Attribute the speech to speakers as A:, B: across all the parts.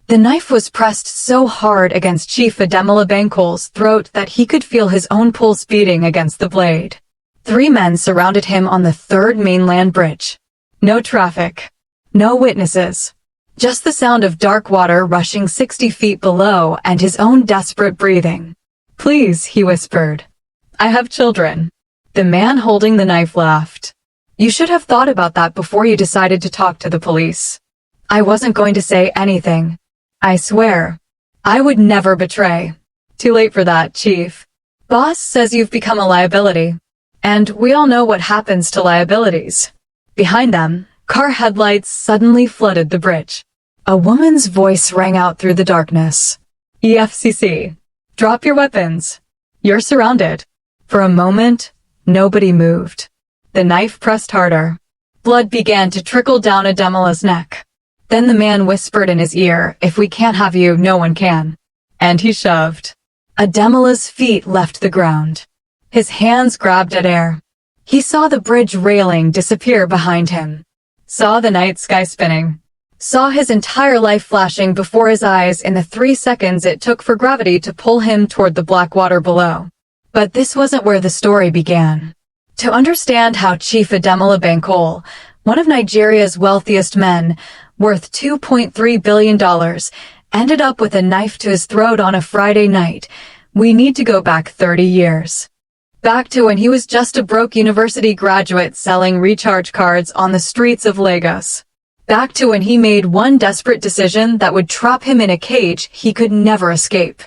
A: The knife was pressed so hard against Chief Ademola Bankole's throat that he could feel his own pulse beating against the blade. 3 men surrounded him on the Third Mainland Bridge. No traffic. No witnesses. Just the sound of dark water rushing 60 feet below and his own desperate breathing. "Please," he whispered. "I have children." The man holding the knife laughed. "You should have thought about that before you decided to talk to the police." "I wasn't going to say anything. I swear. I would never betray." "Too late for that, Chief. Boss says you've become a liability. And we all know what happens to liabilities." Behind them, car headlights suddenly flooded the bridge. A woman's voice rang out through the darkness. "EFCC. Drop your weapons. You're surrounded." For a moment, nobody moved. The knife pressed harder. Blood began to trickle down Ademola's neck. Then the man whispered in his ear, "If we can't have you, no one can." And he shoved. Ademola's feet left the ground. His hands grabbed at air. He saw the bridge railing disappear behind him. Saw the night sky spinning. Saw his entire life flashing before his eyes in the 3 seconds it took for gravity to pull him toward the black water below. But this wasn't where the story began. To understand how Chief Ademola Bankole, one of Nigeria's wealthiest men, worth $2.3 billion, ended up with a knife to his throat on a Friday night, we need to go back 30 years. Back to when he was just a broke university graduate selling recharge cards on the streets of Lagos. Back to when he made one desperate decision that would trap him in a cage he could never escape.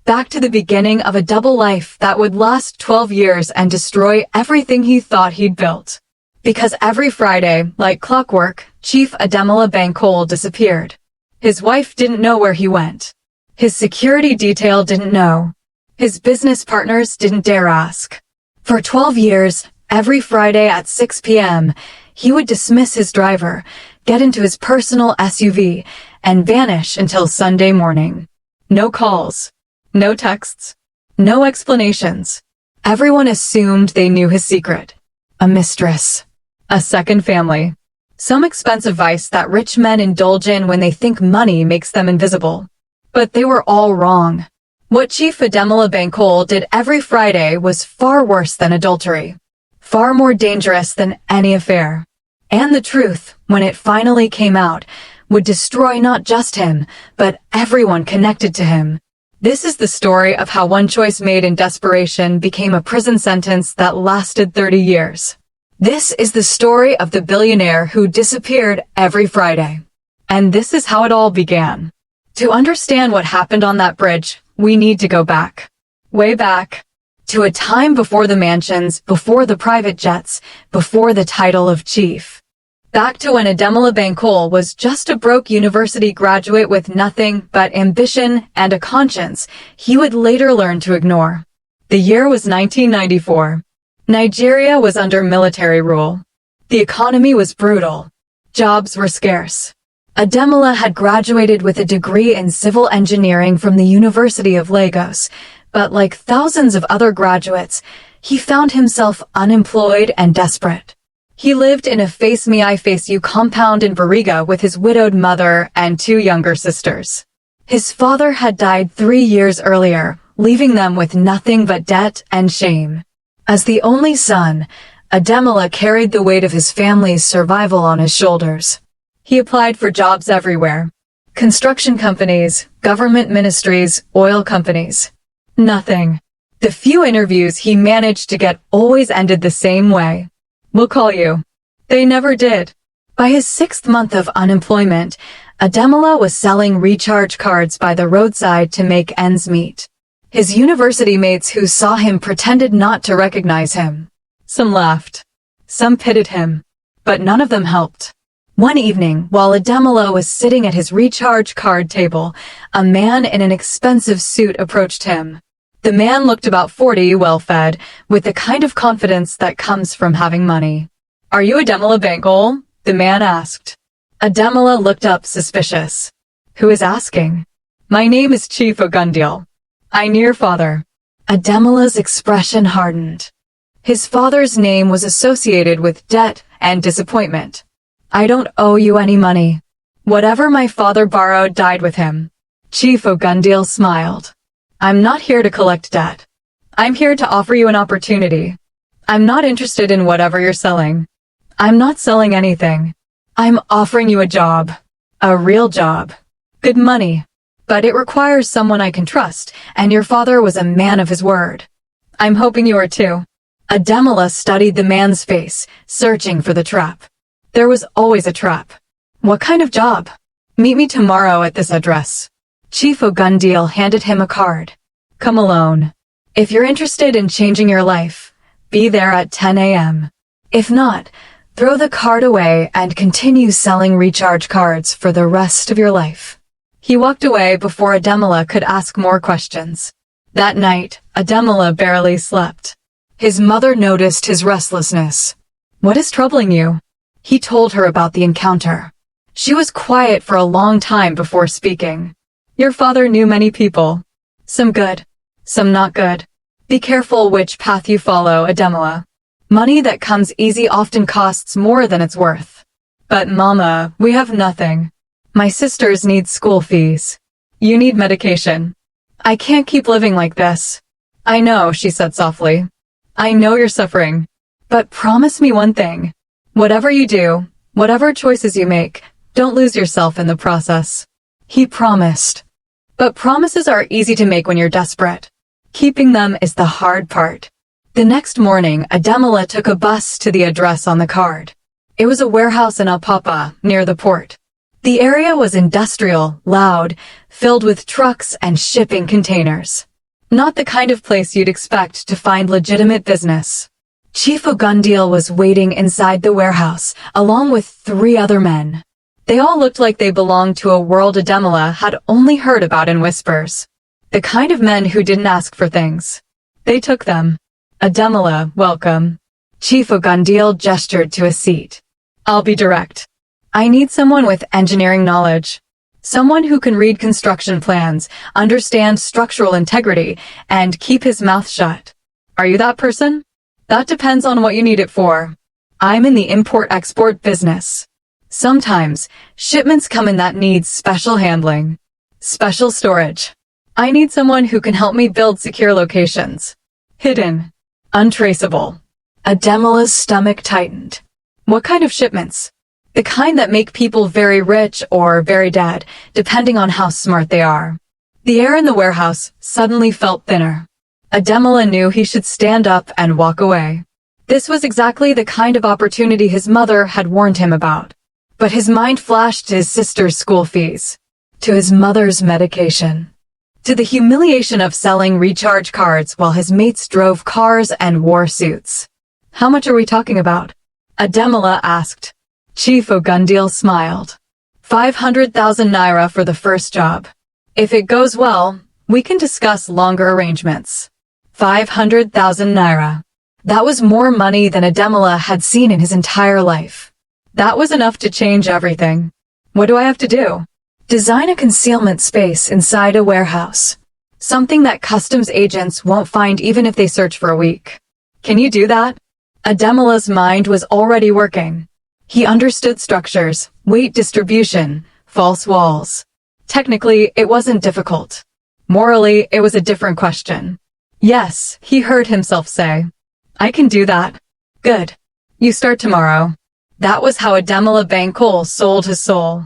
A: Back to the beginning of a double life that would last 12 years and destroy everything he thought he'd built. Because every Friday, like clockwork, Chief Ademola Bankole disappeared. His wife didn't know where he went. His security detail didn't know. His business partners didn't dare ask. For 12 years, every Friday at 6 p.m., he would dismiss his driver, get into his personal SUV, and vanish until Sunday morning. No calls. No texts. No explanations. Everyone assumed they knew his secret. A mistress. A second family. Some expensive vice that rich men indulge in when they think money makes them invisible. But they were all wrong. What Chief Ademola Bankole did every Friday was far worse than adultery. Far more dangerous than any affair. And the truth, when it finally came out, would destroy not just him, but everyone connected to him. This is the story of how one choice made in desperation became a prison sentence that lasted 30 years. This is the story of the billionaire who disappeared every Friday. And this is how it all began. To understand what happened on that bridge, we need to go back. Way back. To a time before the mansions, before the private jets, before the title of chief. Back to when Ademola Bankole was just a broke university graduate with nothing but ambition and a conscience he would later learn to ignore. The year was 1994. Nigeria was under military rule. The economy was brutal. Jobs were scarce. Ademola had graduated with a degree in civil engineering from the University of Lagos, but like thousands of other graduates, he found himself unemployed and desperate. He lived in a face-me-I-face-you compound in Bariga with his widowed mother and 2 younger sisters. His father had died 3 years earlier, leaving them with nothing but debt and shame. As the only son, Ademola carried the weight of his family's survival on his shoulders. He applied for jobs everywhere. Construction companies, government ministries, oil companies. Nothing. The few interviews he managed to get always ended the same way. "We'll call you." They never did. By his 6th month of unemployment, Ademola was selling recharge cards by the roadside to make ends meet. His university mates who saw him pretended not to recognize him. Some laughed. Some pitied him. But none of them helped. One evening, while Ademola was sitting at his recharge card table, a man in an expensive suit approached him. The man looked about 40, well-fed, with the kind of confidence that comes from having money. "Are you Ademola Bankole?" the man asked. Ademola looked up suspicious. "Who is asking?" "My name is Chief Ogundil. I knew your father." Ademola's expression hardened. His father's name was associated with debt and disappointment. "I don't owe you any money." Whatever my father borrowed died with him. Chief Ogundil smiled. I'm not here to collect debt. I'm here to offer you an opportunity. I'm not interested in whatever you're selling. I'm not selling anything. I'm offering you a job. A real job. Good money. But it requires someone I can trust, and your father was a man of his word. I'm hoping you are too. Ademola studied the man's face, searching for the trap. There was always a trap. What kind of job? Meet me tomorrow at this address. Chief Ogundil handed him a card. Come alone. If you're interested in changing your life, be there at 10 a.m. If not, throw the card away and continue selling recharge cards for the rest of your life. He walked away before Ademola could ask more questions. That night, Ademola barely slept. His mother noticed his restlessness. What is troubling you? He told her about the encounter. She was quiet for a long time before speaking. Your father knew many people. Some good, some not good. Be careful which path you follow, Ademola. Money that comes easy often costs more than it's worth. But Mama, we have nothing. My sisters need school fees. You need medication. I can't keep living like this. I know, she said softly. I know you're suffering. But promise me one thing. Whatever you do, whatever choices you make, don't lose yourself in the process. He promised. But promises are easy to make when you're desperate. Keeping them is the hard part. The next morning, Ademola took a bus to the address on the card. It was a warehouse in Apapa, near the port. The area was industrial, loud, filled with trucks and shipping containers. Not the kind of place you'd expect to find legitimate business. Chief Ogundil was waiting inside the warehouse, along with 3 other men. They all looked like they belonged to a world Ademola had only heard about in whispers. The kind of men who didn't ask for things. They took them. Ademola, welcome. Chief Ogundil gestured to a seat. I'll be direct. I need someone with engineering knowledge. Someone who can read construction plans, understand structural integrity, and keep his mouth shut. Are you that person? That depends on what you need it for. I'm in the import-export business. Sometimes, shipments come in that needs special handling. Special storage. I need someone who can help me build secure locations. Hidden. Untraceable. Ademola's stomach tightened. What kind of shipments? The kind that make people very rich or very dead, depending on how smart they are. The air in the warehouse suddenly felt thinner. Ademola knew he should stand up and walk away. This was exactly the kind of opportunity his mother had warned him about. But his mind flashed to his sister's school fees, to his mother's medication, to the humiliation of selling recharge cards while his mates drove cars and wore suits. How much are we talking about? Ademola asked. Chief Ogundil smiled. 500,000 naira for the first job. If it goes well, we can discuss longer arrangements. 500,000 naira. That was more money than Ademola had seen in his entire life. That was enough to change everything. What do I have to do? Design a concealment space inside a warehouse. Something that customs agents won't find even if they search for a week. Can you do that? Ademola's mind was already working. He understood structures, weight distribution, false walls. Technically, it wasn't difficult. Morally, it was a different question. Yes, he heard himself say. I can do that. Good. You start tomorrow. That was how Ademola Bankole sold his soul.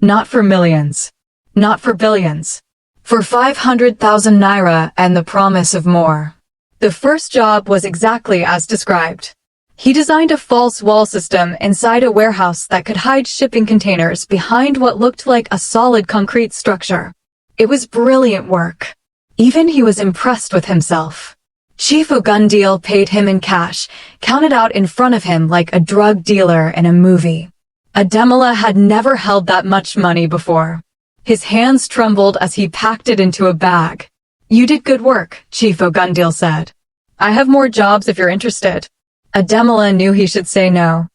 A: Not for millions. Not for billions. For 500,000 naira and the promise of more. The first job was exactly as described. He designed a false wall system inside a warehouse that could hide shipping containers behind what looked like a solid concrete structure. It was brilliant work. Even he was impressed with himself. Chief Ogundil paid him in cash, counted out in front of him like a drug dealer in a movie. Ademola had never held that much money before. His hands trembled as he packed it into a bag. You did good work, Chief Ogundil said. I have more jobs if you're interested. Ademola knew he should say no.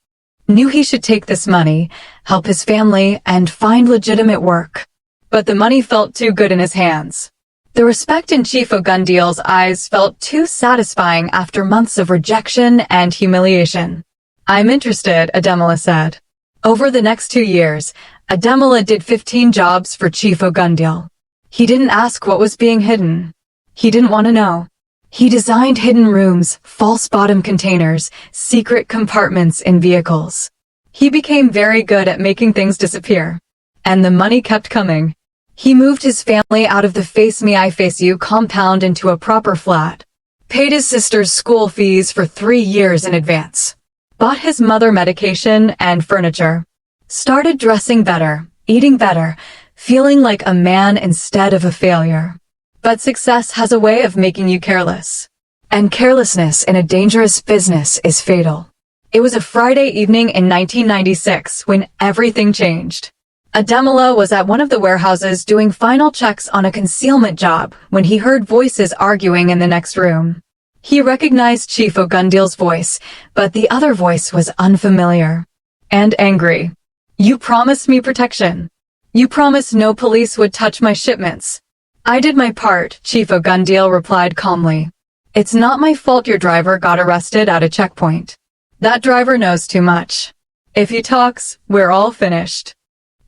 A: Knew he should take this money, help his family, and find legitimate work. But the money felt too good in his hands. The respect in Chief Ogundil's eyes felt too satisfying after months of rejection and humiliation. I'm interested, Ademola said. Over the next 2 years, Ademola did 15 jobs for Chief Ogundil. He didn't ask what was being hidden. He didn't want to know. He designed hidden rooms, false bottom containers, secret compartments in vehicles. He became very good at making things disappear. And the money kept coming. He moved his family out of the face me I face you compound into a proper flat. Paid his sister's school fees for 3 years in advance. Bought his mother medication and furniture. Started dressing better, eating better, feeling like a man instead of a failure. But success has a way of making you careless. And carelessness in a dangerous business is fatal. It was a Friday evening in 1996 when everything changed. Ademola was at one of the warehouses doing final checks on a concealment job when he heard voices arguing in the next room. He recognized Chief Ogundil's voice, but the other voice was unfamiliar and angry. You promised me protection. You promised no police would touch my shipments. I did my part, Chief Ogundil replied calmly. It's not my fault your driver got arrested at a checkpoint. That driver knows too much. If he talks, we're all finished.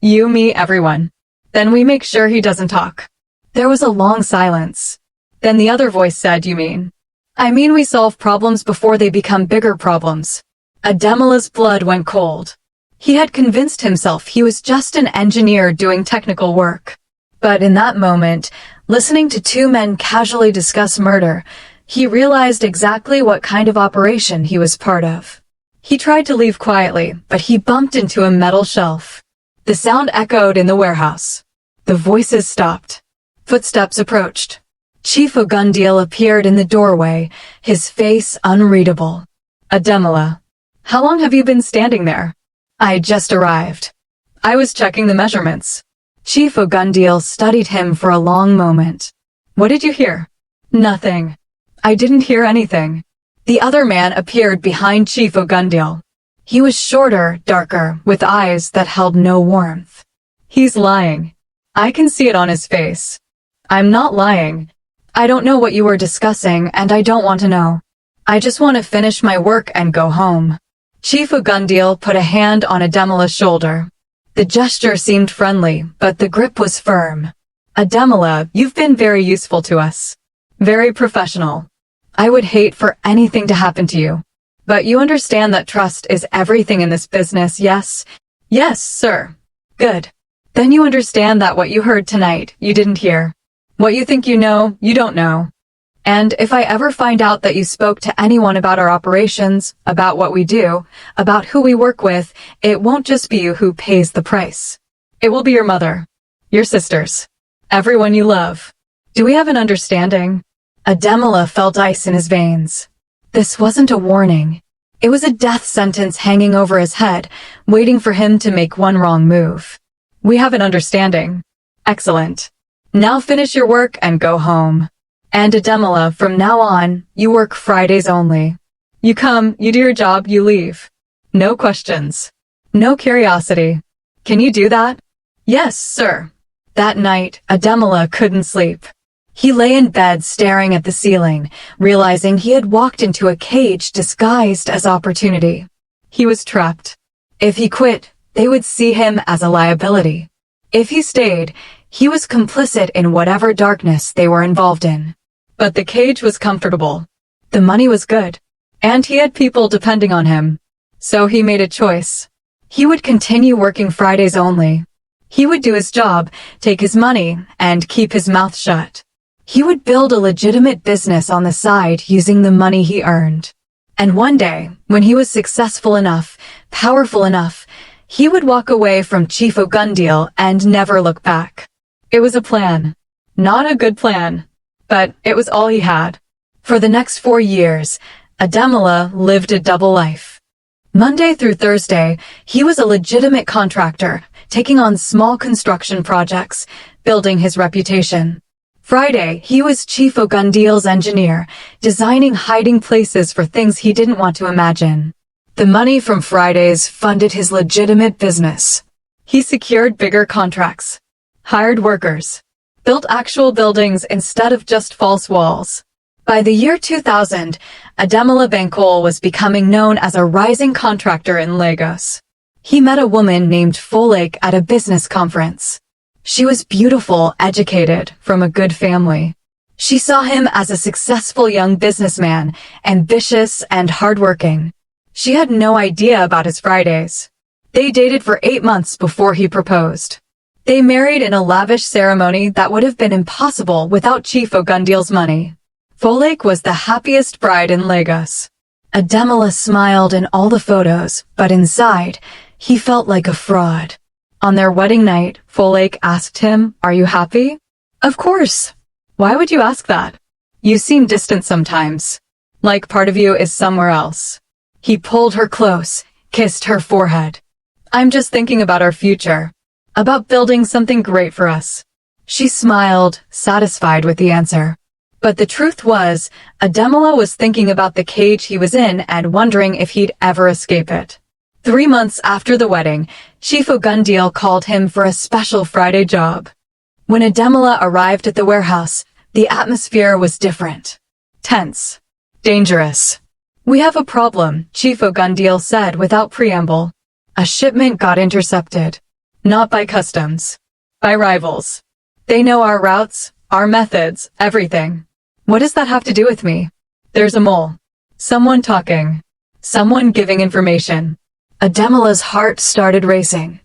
A: You, me, everyone. Then we make sure he doesn't talk. There was a long silence. Then the other voice said, you mean? I mean we solve problems before they become bigger problems. Ademola's blood went cold. He had convinced himself he was just an engineer doing technical work. But in that moment, listening to two men casually discuss murder, he realized exactly what kind of operation he was part of. He tried to leave quietly, but he bumped into a metal shelf. The sound echoed in the warehouse. The voices stopped. Footsteps approached. Chief Ogundil appeared in the doorway, his face unreadable. Ademola. How long have you been standing there? I just arrived. I was checking the measurements. Chief Ogundil studied him for a long moment. What did you hear? Nothing. I didn't hear anything. The other man appeared behind Chief Ogundil. He was shorter, darker, with eyes that held no warmth. He's lying. I can see it on his face. I'm not lying. I don't know what you were discussing and I don't want to know. I just want to finish my work and go home. Chief Ogundil put a hand on Ademola's shoulder. The gesture seemed friendly, but the grip was firm. Ademola, you've been very useful to us. Very professional. I would hate for anything to happen to you. But you understand that trust is everything in this business, yes? Yes, sir. Good. Then you understand that what you heard tonight, you didn't hear. What you think you know, you don't know. And if I ever find out that you spoke to anyone about our operations, about what we do, about who we work with, it won't just be you who pays the price. It will be your mother, your sisters, everyone you love. Do we have an understanding? Ademola felt ice in his veins. This wasn't a warning. It was a death sentence hanging over his head, waiting for him to make one wrong move. We have an understanding. Excellent. Now finish your work and go home. And Ademola, from now on, you work Fridays only. You come, you do your job, you leave. No questions. No curiosity. Can you do that? Yes, sir. That night, Ademola couldn't sleep. He lay in bed staring at the ceiling, realizing he had walked into a cage disguised as opportunity. He was trapped. If he quit, they would see him as a liability. If he stayed, he was complicit in whatever darkness they were involved in. But the cage was comfortable. The money was good. And he had people depending on him. So he made a choice. He would continue working Fridays only. He would do his job, take his money, and keep his mouth shut. He would build a legitimate business on the side using the money he earned. And one day, when he was successful enough, powerful enough, he would walk away from Chief Ogundil and never look back. It was a plan. Not a good plan. But it was all he had. For the next 4 years, Ademola lived a double life. Monday through Thursday, he was a legitimate contractor, taking on small construction projects, building his reputation. Friday, he was Chief Ogundil's engineer, designing hiding places for things he didn't want to imagine. The money from Fridays funded his legitimate business. He secured bigger contracts, hired workers, built actual buildings instead of just false walls. By the year 2000, Ademola Bankole was becoming known as a rising contractor in Lagos. He met a woman named Folake at a business conference. She was beautiful, educated, from a good family. She saw him as a successful young businessman, ambitious and hardworking. She had no idea about his Fridays. They dated for 8 months before he proposed. They married in a lavish ceremony that would have been impossible without Chief Ogundile's money. Folake was the happiest bride in Lagos. Ademola smiled in all the photos, but inside, he felt like a fraud. On their wedding night, Folake asked him, "Are you happy?" "Of course." "Why would you ask that? You seem distant sometimes. Like part of you is somewhere else." He pulled her close, kissed her forehead. "I'm just thinking about our future. About building something great for us." She smiled, satisfied with the answer. But the truth was, Ademola was thinking about the cage he was in and wondering if he'd ever escape it. 3 months after the wedding, Chief Ogundile called him for a special Friday job. When Ademola arrived at the warehouse, the atmosphere was different. Tense. Dangerous. "We have a problem," Chief Ogundile said without preamble. "A shipment got intercepted. Not by customs. By rivals. They know our routes, our methods, everything. What does that have to do with me? There's a mole. Someone talking. Someone giving information." Ademola's heart started racing.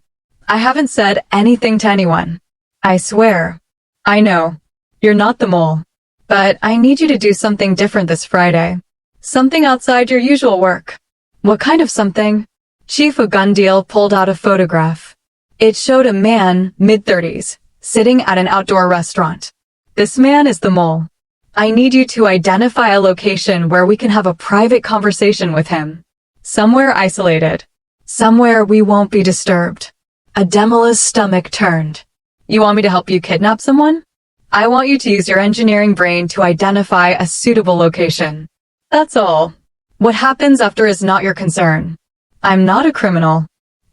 A: "I haven't said anything to anyone. I swear. I know. You're not the mole. But I need you to do something different this Friday. Something outside your usual work." "What kind of something?" Chief Ogundile pulled out a photograph. It showed a man, mid-30s, sitting at an outdoor restaurant. "This man is the mole. I need you to identify a location where we can have a private conversation with him. Somewhere isolated. Somewhere we won't be disturbed." Ademola's stomach turned. "You want me to help you kidnap someone? I want you to use your engineering brain to identify a suitable location. That's all. What happens after is not your concern. I'm not a criminal.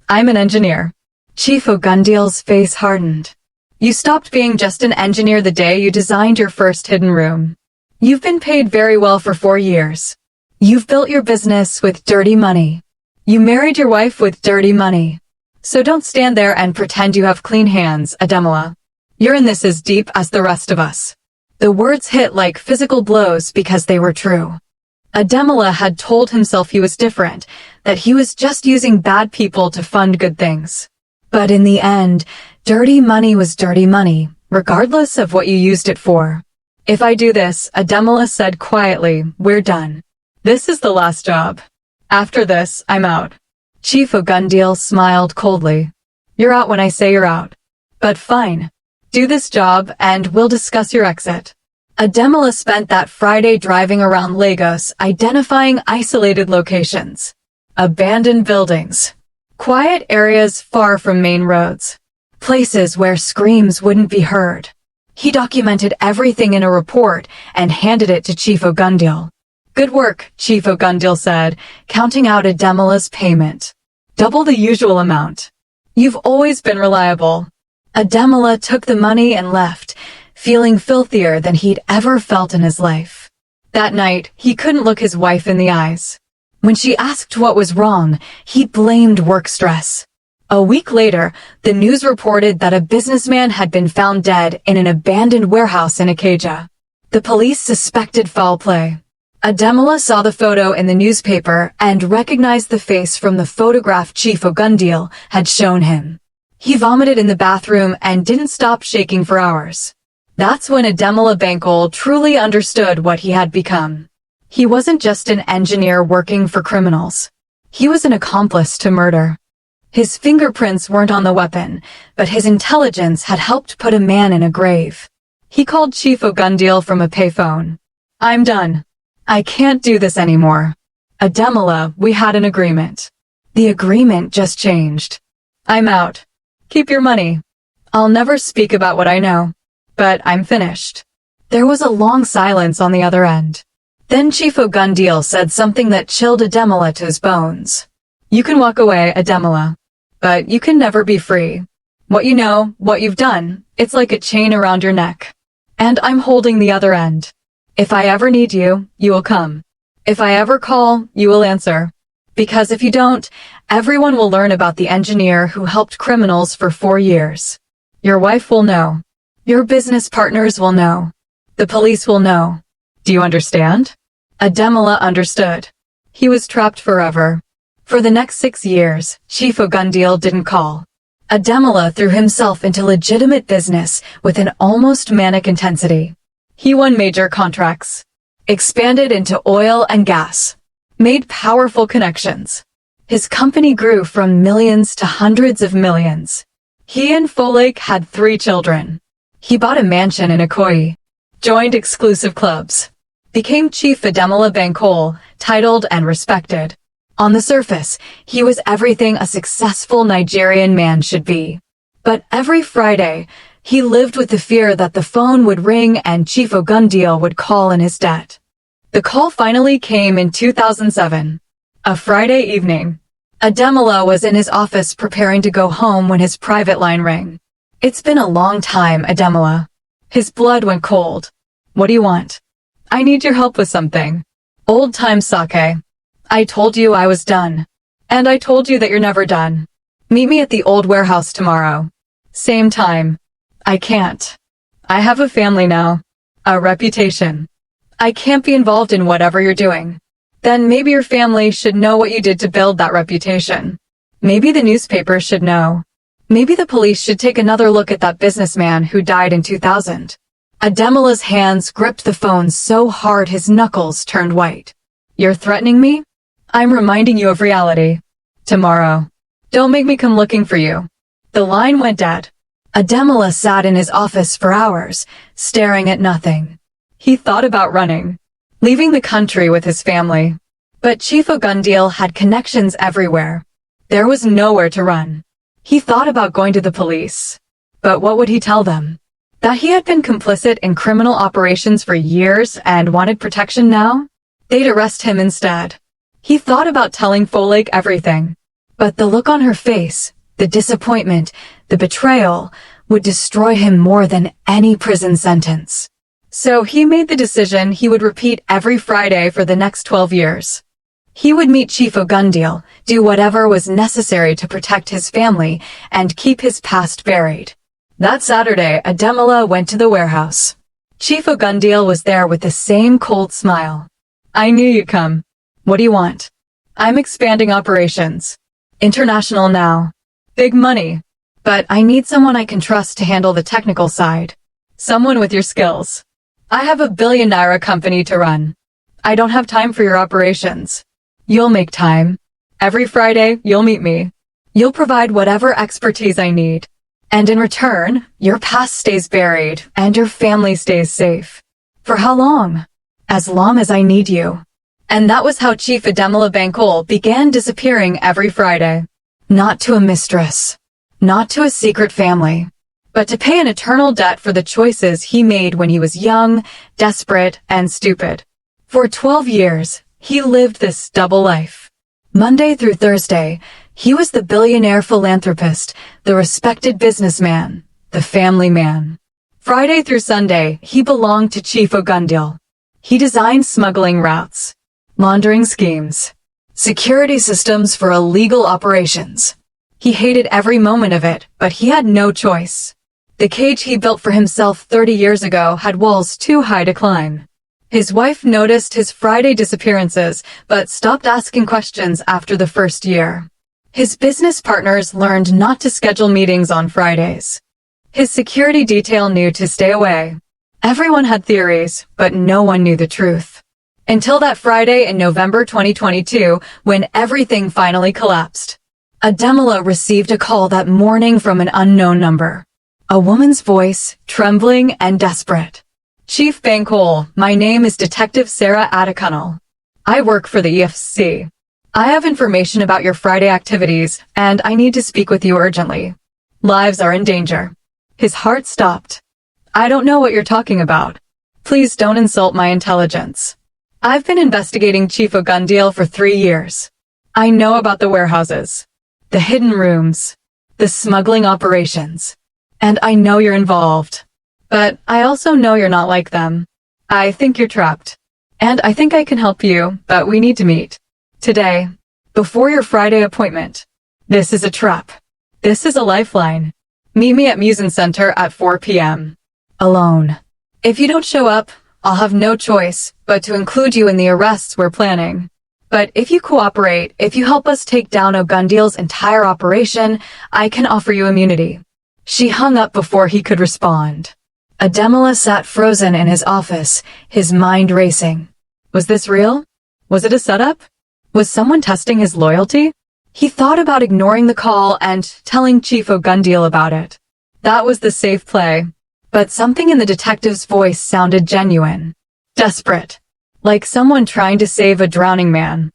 A: I'm an engineer." Chief Ogundile's face hardened. "You stopped being just an engineer the day you designed your first hidden room. You've been paid very well for 4 years. You've built your business with dirty money. You married your wife with dirty money. So don't stand there and pretend you have clean hands, Ademola. You're in this as deep as the rest of us." The words hit like physical blows because they were true. Ademola had told himself he was different, that he was just using bad people to fund good things. But in the end, dirty money was dirty money, regardless of what you used it for. "If I do this," Ademola said quietly, "we're done. This is the last job. After this, I'm out." Chief Ogundile smiled coldly. "You're out when I say you're out. But fine. Do this job and we'll discuss your exit." Ademola spent that Friday driving around Lagos identifying isolated locations. Abandoned buildings. Quiet areas far from main roads. Places where screams wouldn't be heard. He documented everything in a report and handed it to Chief Ogundile. "Good work," Chief Ogundile said, counting out Ademola's payment. "Double the usual amount. You've always been reliable." Ademola took the money and left, feeling filthier than he'd ever felt in his life. That night, he couldn't look his wife in the eyes. When she asked what was wrong, he blamed work stress. A week later, the news reported that a businessman had been found dead in an abandoned warehouse in Ikeja. The police suspected foul play. Ademola saw the photo in the newspaper and recognized the face from the photograph Chief Ogundile had shown him. He vomited in the bathroom and didn't stop shaking for hours. That's when Ademola Bankole truly understood what he had become. He wasn't just an engineer working for criminals. He was an accomplice to murder. His fingerprints weren't on the weapon, but his intelligence had helped put a man in a grave. He called Chief Ogundile from a payphone. "I'm done. I can't do this anymore. Ademola, we had an agreement. The agreement just changed. I'm out. Keep your money. I'll never speak about what I know. But I'm finished." There was a long silence on the other end. Then Chief Ogundile said something that chilled Ademola to his bones. "You can walk away, Ademola. But you can never be free. What you know, what you've done, it's like a chain around your neck. And I'm holding the other end. If I ever need you, you will come. If I ever call, you will answer. Because if you don't, everyone will learn about the engineer who helped criminals for 4 years. Your wife will know. Your business partners will know. The police will know. Do you understand? Ademola understood. He was trapped forever. For the next 6 years, Chief Ogundil didn't call. Ademola threw himself into legitimate business with an almost manic intensity. He won major contracts, expanded into oil and gas, made powerful connections. His company grew from millions to hundreds of millions. He and Folake had 3 children. He bought a mansion in Ikoyi, joined exclusive clubs, became Chief Ademola Bankole, titled and respected. On the surface, he was everything a successful Nigerian man should be. But every Friday, he lived with the fear that the phone would ring and Chief Ogundil would call in his debt. The call finally came in 2007. A Friday evening. Ademola was in his office preparing to go home when his private line rang. It's been a long time, Ademola. His blood went cold. What do you want? I need your help with something. Old-time sake. I told you I was done. And I told you that you're never done. Meet me at the old warehouse tomorrow. Same time. I can't. I have a family now. A reputation. I can't be involved in whatever you're doing. Then maybe your family should know what you did to build that reputation. Maybe the newspaper should know. Maybe the police should take another look at that businessman who died in 2000. Ademola's hands gripped the phone so hard his knuckles turned white. You're threatening me? I'm reminding you of reality. Tomorrow. Don't make me come looking for you. The line went dead. Ademola sat in his office for hours, staring at nothing. He thought about running, leaving the country with his family. But Chief Ogundil had connections everywhere. There was nowhere to run. He thought about going to the police. But what would he tell them? That he had been complicit in criminal operations for years and wanted protection now? They'd arrest him instead. He thought about telling Folake everything. But the look on her face, the disappointment, the betrayal, would destroy him more than any prison sentence. So he made the decision he would repeat every Friday for the next 12 years. He would meet Chief Ogundil, do whatever was necessary to protect his family, and keep his past buried. That Saturday, Ademola went to the warehouse. Chief Ogundil was there with the same cold smile. I knew you'd come. What do you want? I'm expanding operations. International now. Big money. But I need someone I can trust to handle the technical side. Someone with your skills. I have a Billionaire company to run. I don't have time for your operations. You'll make time. Every Friday, you'll meet me. You'll provide whatever expertise I need. And in return, your past stays buried and your family stays safe. For how long? As long as I need you. And that was how Chief Ademola Bankole began disappearing every Friday. Not to a mistress. Not to a secret family. But to pay an eternal debt for the choices he made when he was young, desperate, and stupid. For 12 years, he lived this double life. Monday through Thursday, he was the billionaire philanthropist, the respected businessman, the family man. Friday through Sunday, he belonged to Chief Ogundil. He designed smuggling routes, laundering schemes, security systems for illegal operations. He hated every moment of it, but he had no choice. The cage he built for himself 30 years ago had walls too high to climb. His wife noticed his Friday disappearances, but stopped asking questions after the first year. His business partners learned not to schedule meetings on Fridays. His security detail knew to stay away. Everyone had theories, but no one knew the truth. Until that Friday in November 2022, when everything finally collapsed. Ademola received a call that morning from an unknown number. A woman's voice, trembling and desperate. Chief Bankole, my name is Detective Sarah Adekunle. I work for the EFC. I have information about your Friday activities, and I need to speak with you urgently. Lives are in danger. His heart stopped. I don't know what you're talking about. Please don't insult my intelligence. I've been investigating Chief Ogundil for 3 years. I know about the warehouses, the hidden rooms, the smuggling operations. And I know you're involved. But I also know you're not like them. I think you're trapped. And I think I can help you, but we need to meet. Today. before your Friday appointment. This is a trap. This is a lifeline. Meet me at Musin Center at 4 p.m. Alone. If you don't show up, I'll have no choice but to include you in the arrests we're planning. But if you cooperate, if you help us take down Ogundil's entire operation, I can offer you immunity. She hung up before he could respond. Ademola sat frozen in his office, his mind racing. Was this real? Was it a setup? Was someone testing his loyalty? He thought about ignoring the call and telling Chief Ogundil about it. That was the safe play. But something in the detective's voice sounded genuine. Desperate. Like someone trying to save a drowning man.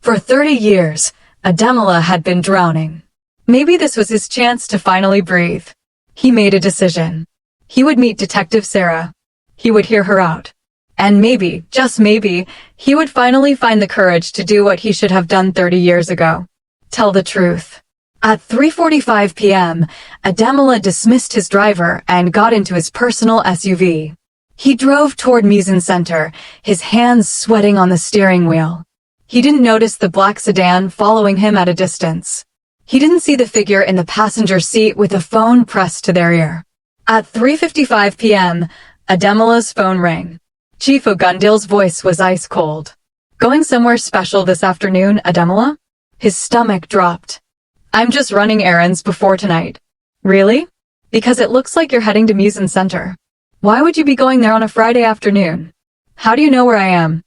A: For 30 years, Ademola had been drowning. Maybe this was his chance to finally breathe. He made a decision. He would meet Detective Sarah. He would hear her out. And maybe, just maybe, he would finally find the courage to do what he should have done 30 years ago. Tell the truth. At 3:45 p.m., Ademola dismissed his driver and got into his personal SUV. He drove toward Musin Center, his hands sweating on the steering wheel. He didn't notice the black sedan following him at a distance. He didn't see the figure in the passenger seat with a phone pressed to their ear. At 3:55 p.m., Ademola's phone rang. Chief Ogundil's voice was ice cold. Going somewhere special this afternoon, Ademola? His stomach dropped. I'm just running errands before tonight. Really? Because it looks like you're heading to Musin Center. Why would you be going there on a Friday afternoon? How do you know where I am?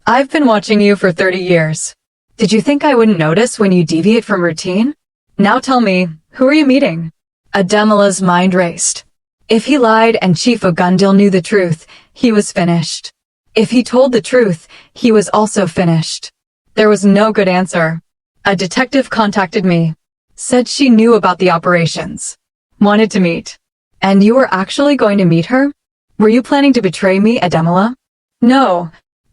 A: I've been watching you for 30 years. Did you think I wouldn't notice when you deviate from routine? Now tell me, who are you meeting? Ademola's mind raced. If he lied and Chief Ogundil knew the truth, he was finished. If he told the truth, he was also finished. There was no good answer. A detective contacted me. Said she knew about the operations. Wanted to meet. And you were actually going to meet her? Were you planning to betray me, Ademola? No.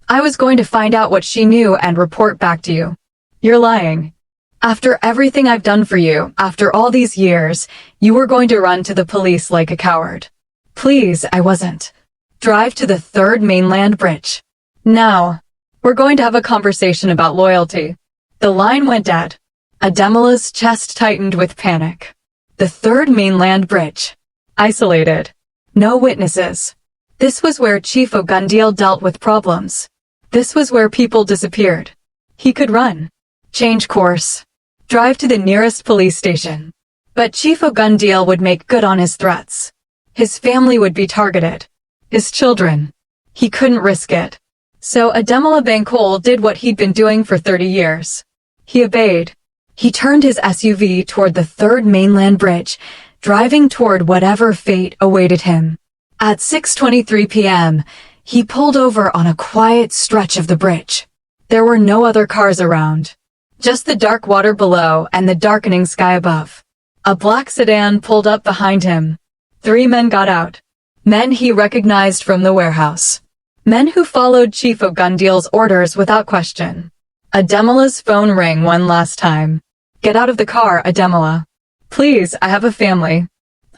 A: I was going to find out what she knew and report back to you. You're lying. After everything I've done for you, after all these years, you were going to run to the police like a coward. Please, I wasn't. Drive to the Third Mainland Bridge. Now, we're going to have a conversation about loyalty. The line went dead. Ademola's chest tightened with panic. The Third Mainland Bridge. Isolated. No witnesses. This was where Chief Ogundil dealt with problems. This was where people disappeared. He could run. Change course. Drive to the nearest police station. But Chief Ogundil would make good on his threats. His family would be targeted. His children. He couldn't risk it. So Ademola Bankole did what he'd been doing for 30 years. He obeyed. He turned his SUV toward the Third Mainland Bridge, driving toward whatever fate awaited him. At 6:23 p.m., he pulled over on a quiet stretch of the bridge. There were no other cars around. Just the dark water below and the darkening sky above. A black sedan pulled up behind him. 3 men got out. Men he recognized from the warehouse. Men who followed Chief Ogundil's orders without question. Ademola's phone rang one last time. Get out of the car, Ademola. Please, I have a family.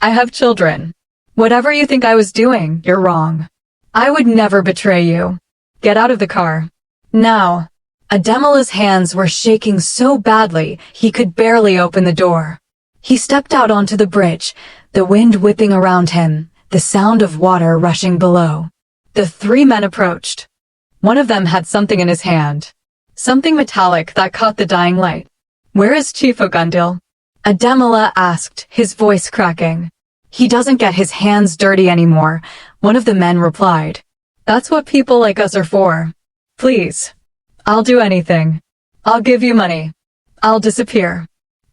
A: I have children. Whatever you think I was doing, you're wrong. I would never betray you. Get out of the car. Now. Ademola's hands were shaking so badly he could barely open the door. He stepped out onto the bridge, the wind whipping around him, the sound of water rushing below. The 3 men approached. One of them had something in his hand. Something metallic that caught the dying light. Where is Chief Ogundil? Ademola asked, his voice cracking. He doesn't get his hands dirty anymore, one of the men replied. That's what people like us are for. Please. I'll do anything. I'll give you money. I'll disappear.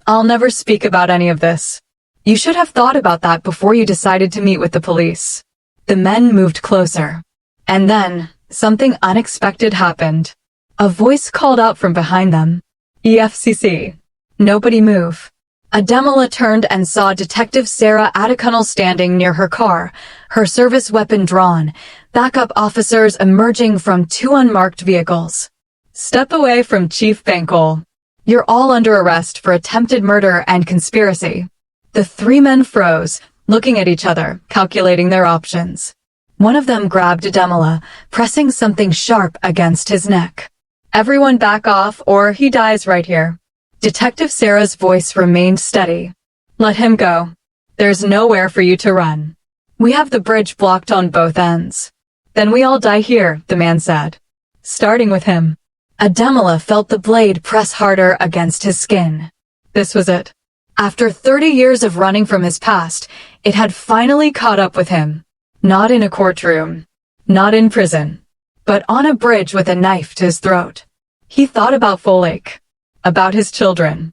A: I'll never speak about any of this. You should have thought about that before you decided to meet with the police. The men moved closer. And then, something unexpected happened. A voice called out from behind them. EFCC. Nobody move. Ademola turned and saw Detective Sarah Adekunle standing near her car, her service weapon drawn, backup officers emerging from 2 unmarked vehicles. Step away from Chief Bankole. You're all under arrest for attempted murder and conspiracy. The 3 men froze, looking at each other, calculating their options. One of them grabbed Ademola, pressing something sharp against his neck. Everyone back off or he dies right here. Detective Sarah's voice remained steady. Let him go. There's nowhere for you to run. We have the bridge blocked on both ends. Then we all die here, the man said. Starting with him. Ademola felt the blade press harder against his skin. This was it. After 30 years of running from his past, it had finally caught up with him. Not in a courtroom. Not in prison. But on a bridge with a knife to his throat. He thought about Folake. About his children.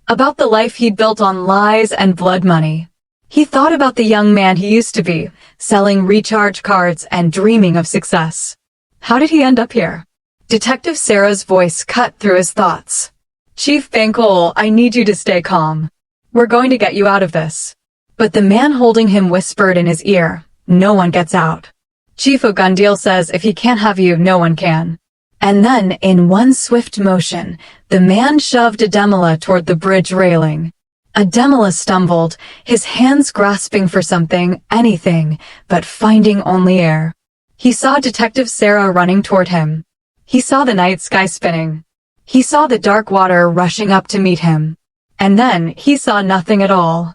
A: About the life he'd built on lies and blood money. He thought about the young man he used to be, selling recharge cards and dreaming of success. How did he end up here? Detective Sarah's voice cut through his thoughts. Chief Bankole, I need you to stay calm. We're going to get you out of this. But the man holding him whispered in his ear, no one gets out. Chief Ogundil says if he can't have you, no one can. And then, in one swift motion, the man shoved Ademola toward the bridge railing. Ademola stumbled, his hands grasping for something, anything, but finding only air. He saw Detective Sarah running toward him. He saw the night sky spinning. He saw the dark water rushing up to meet him. And then he saw nothing at all.